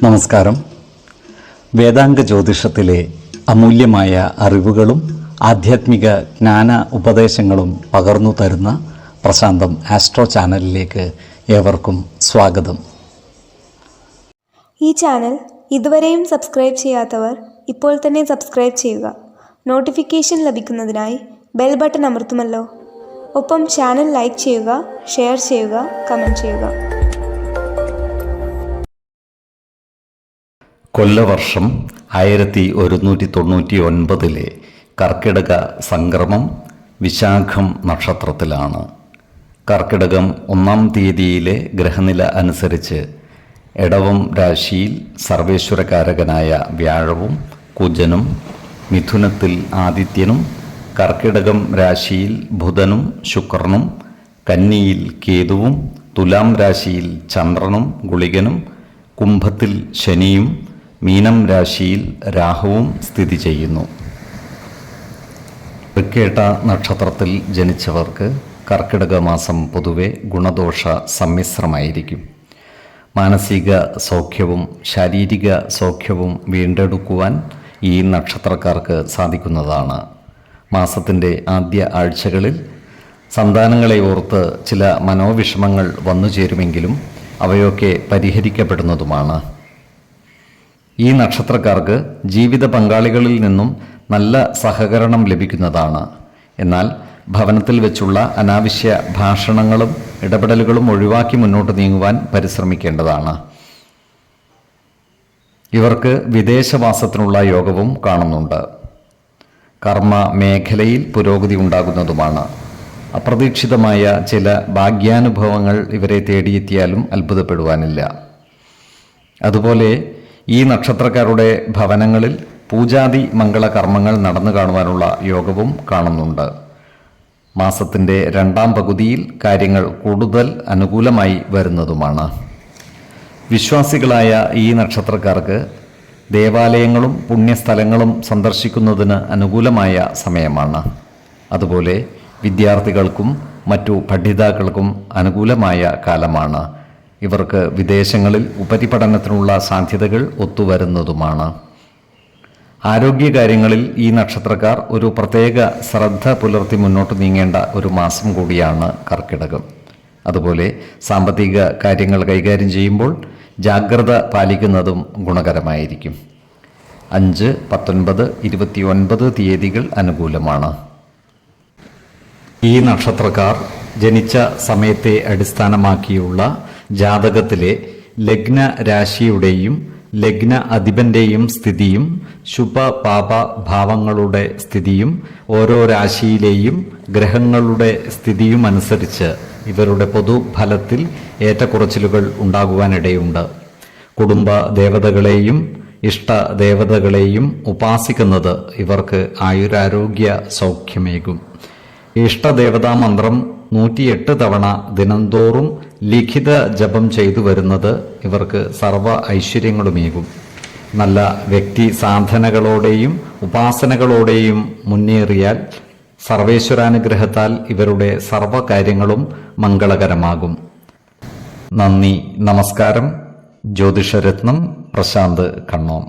നമസ്കാരം. വേദാംഗ ജ്യോതിഷത്തിലെ അമൂല്യമായ അറിവുകളും ആധ്യാത്മിക ജ്ഞാന ഉപദേശങ്ങളും പകർന്നു തരുന്ന പ്രശാന്തം ആസ്ട്രോ ചാനലിലേക്ക് ഏവർക്കും സ്വാഗതം. ഈ ചാനൽ ഇതുവരെയും സബ്സ്ക്രൈബ് ചെയ്യാത്തവർ ഇപ്പോൾ തന്നെ സബ്സ്ക്രൈബ് ചെയ്യുക. നോട്ടിഫിക്കേഷൻ ലഭിക്കുന്നതിനായി ബെൽ ബട്ടൺ അമർത്തുമല്ലോ. ഒപ്പം ചാനൽ ലൈക്ക് ചെയ്യുക, ഷെയർ ചെയ്യുക, കമൻറ്റ് ചെയ്യുക. കൊല്ലവർഷം 1199 കർക്കിടക സംക്രമം വിശാഖം നക്ഷത്രത്തിലാണ്. കർക്കിടകം 1-ാം തീയതിയിലെ ഗ്രഹനില അനുസരിച്ച് എടവം രാശിയിൽ സർവേശ്വരകാരകനായ വ്യാഴവും കുജനും, മിഥുനത്തിൽ ആദിത്യനും, കർക്കിടകം രാശിയിൽ ബുധനും ശുക്രനും, കന്നിയിൽ കേതുവും, തുലാം രാശിയിൽ ചന്ദ്രനും ഗുളികനും, കുംഭത്തിൽ ശനിയും, മീനം രാശിയിൽ രാഹുവും സ്ഥിതി ചെയ്യുന്നു. തൃക്കേട്ട നക്ഷത്രത്തിൽ ജനിച്ചവർക്ക് കർക്കിടക മാസം പൊതുവെ ഗുണദോഷ സമ്മിശ്രമായിരിക്കും. മാനസിക സൗഖ്യവും ശാരീരിക സൗഖ്യവും വീണ്ടെടുക്കുവാൻ ഈ നക്ഷത്രക്കാർക്ക് സാധിക്കുന്നതാണ്. മാസത്തിൻ്റെ ആദ്യ ആഴ്ചകളിൽ സന്താനങ്ങളെ ഓർത്ത് ചില മനോവിഷമങ്ങൾ വന്നു ചേരുമെങ്കിലും അവയൊക്കെ പരിഹരിക്കപ്പെടുന്നതുമാണ്. ഈ നക്ഷത്രക്കാർക്ക് ജീവിത പങ്കാളികളിൽ നിന്നും നല്ല സഹകരണം ലഭിക്കുന്നതാണ്. എന്നാൽ ഭവനത്തിൽ വെച്ചുള്ള അനാവശ്യ ഭാഷണങ്ങളും ഇടപെടലുകളും ഒഴിവാക്കി മുന്നോട്ട് നീങ്ങുവാൻ പരിശ്രമിക്കേണ്ടതാണ്. ഇവർക്ക് വിദേശവാസത്തിനുള്ള യോഗവും കാണുന്നുണ്ട്. കർമ്മ മേഖലയിൽ പുരോഗതി ഉണ്ടാകുന്നതുമാണ്. അപ്രതീക്ഷിതമായ ചില ഭാഗ്യാനുഭവങ്ങൾ ഇവരെ തേടിയെത്തിയാലും അത്ഭുതപ്പെടുവാനില്ല. അതുപോലെ ഈ നക്ഷത്രക്കാരുടെ ഭവനങ്ങളിൽ പൂജാതി മംഗളകർമ്മങ്ങൾ നടന്നു കാണുവാനുള്ള യോഗവും കാണുന്നുണ്ട്. മാസത്തിൻ്റെ 2-ാം പകുതിയിൽ കാര്യങ്ങൾ കൂടുതൽ അനുകൂലമായി വരുന്നതുമാണ്. വിശ്വാസികളായ ഈ നക്ഷത്രക്കാർക്ക് ദേവാലയങ്ങളും പുണ്യസ്ഥലങ്ങളും സന്ദർശിക്കുന്നതിന് അനുകൂലമായ സമയമാണ്. അതുപോലെ വിദ്യാർത്ഥികൾക്കും മറ്റു പഠിതാക്കൾക്കും അനുകൂലമായ കാലമാണ്. ഇവർക്ക് വിദേശങ്ങളിൽ ഉപരിപഠനത്തിനുള്ള സാധ്യതകൾ ഒത്തുവരുന്നതുമാണ്. ആരോഗ്യകാര്യങ്ങളിൽ ഈ നക്ഷത്രക്കാർ ഒരു പ്രത്യേക ശ്രദ്ധ പുലർത്തി മുന്നോട്ട് നീങ്ങേണ്ട ഒരു മാസം കൂടിയാണ് കർക്കിടകം. അതുപോലെ സാമ്പത്തിക കാര്യങ്ങൾ കൈകാര്യം ചെയ്യുമ്പോൾ ജാഗ്രത പാലിക്കുന്നതും ഗുണകരമായിരിക്കും. 5, 19, 29 തീയതികൾ അനുകൂലമാണ്. ഈ നക്ഷത്രക്കാർ ജനിച്ച സമയത്തെ അടിസ്ഥാനമാക്കിയുള്ള ജാതകത്തിലെ ലഗ്ന രാശിയുടെയും ലഗ്ന അധിപന്റെയും സ്ഥിതിയും ശുഭ പാപ ഭാവങ്ങളുടെ സ്ഥിതിയും ഓരോ രാശിയിലെയും ഗ്രഹങ്ങളുടെ സ്ഥിതിയും അനുസരിച്ച് ഇവരുടെ പൊതുഫലത്തിൽ ഏറ്റക്കുറച്ചിലുകൾ ഉണ്ടാകുവാനിടയുണ്ട്. കുടുംബ ദേവതകളെയും ഇഷ്ട ദേവതകളെയും ഉപാസിക്കുന്നത് ഇവർക്ക് ആയുരാരോഗ്യ സൗഖ്യമേകും. ഇഷ്ടദേവതാ മന്ത്രം 108 തവണ ദിനംതോറും ലിഖിത ജപം ചെയ്തു വരുന്നത് ഇവർക്ക് സർവ്വ ഐശ്വര്യങ്ങളുമേകും. നല്ല വ്യക്തി സാധനകളോടെയും ഉപാസനകളോടെയും മുന്നേറിയാൽ സർവേശ്വരാനുഗ്രഹത്താൽ ഇവരുടെ സർവ്വകാര്യങ്ങളും മംഗളകരമാകും. നന്ദി, നമസ്കാരം. ജ്യോതിഷരത്നം പ്രശാന്ത് കണ്ണോം.